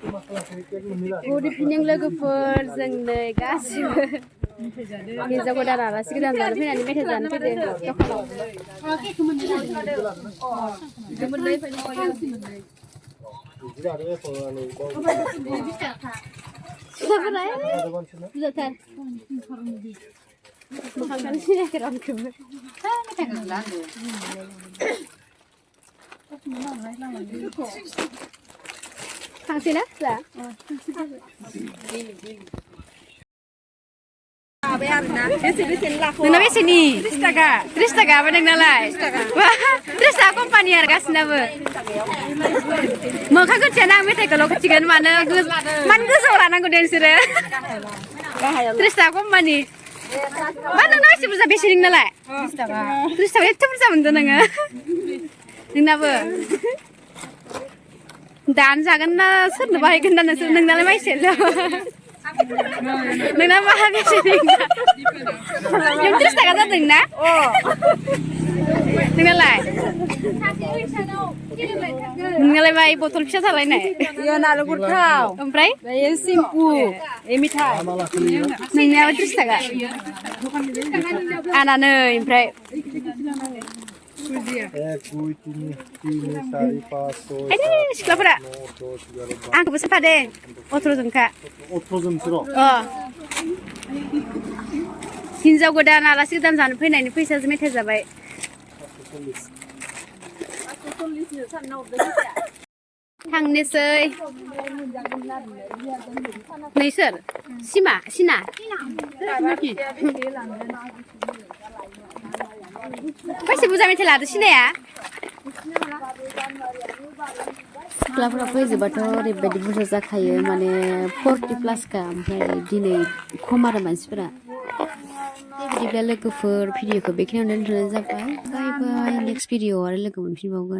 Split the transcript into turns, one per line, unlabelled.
Udah pinjang logoper जोंनो गासिबो हिन्जाव गोदान आलासि गोदान जानो फैनानै मेथाइ जानो फैदों बुरजाथार मोखांखौनो सिनायाखै रावखौबो थांसै ना जा नोंना बेसेनि 30 थाखा बा नोंनालाय 30 थाखा कम्पानि आरो गासिनाबो मोखां खोथियाना आं मेथाइखौल' खोथिगोन मानो गोजौआव लानांगौ दे नोंसोरो 30 थाखा कम्पानि मा नोंना एसे बुरजा बेसे नोंनालाय 30 थाखा एथ' बुरजा मोनदों नोङो नोंनाबो दान जागोन ना सोरनो बाहायगोन ना नोंसोर नोंनालाय मा एसेल' नोंना मा बेसे नोंना 30 थाखा जादों ना नोंनालाय मा बथल फिसा थालायनाय
इयो नालेंखर थाव
ओमफ्राय
बेयो सिम्पु ए मिठाइ
नोंनियाबो 30 थाखा आनानै ओमफ्राय
1 2 3 4 5 6
सिख्लाफोरा आंखौबो सोफादे 18 जनखा
18 जनसोल'
हिन्जाव गोदान आलासि गोदान जानो फैनायनि फैसाजों मेथाइ जाबाय थांनोसै नोंसोर सिना बेसे बुरजा मेथाइ लादो सिनाया सिख्लाफोरा फैजोबाथ' ओरैबायदि बुरजा जाखायो माने 40+ ओमफ्राय दिनै खम आरो मानसिफोरा बिदिब्ला लोगोफोर भिडिअखौ बेखिनियावनो दोनथ'नाय जाबाय बाय बाय नेक्स्ट भिडिअ आरो लोगो मोनफिनबावगोन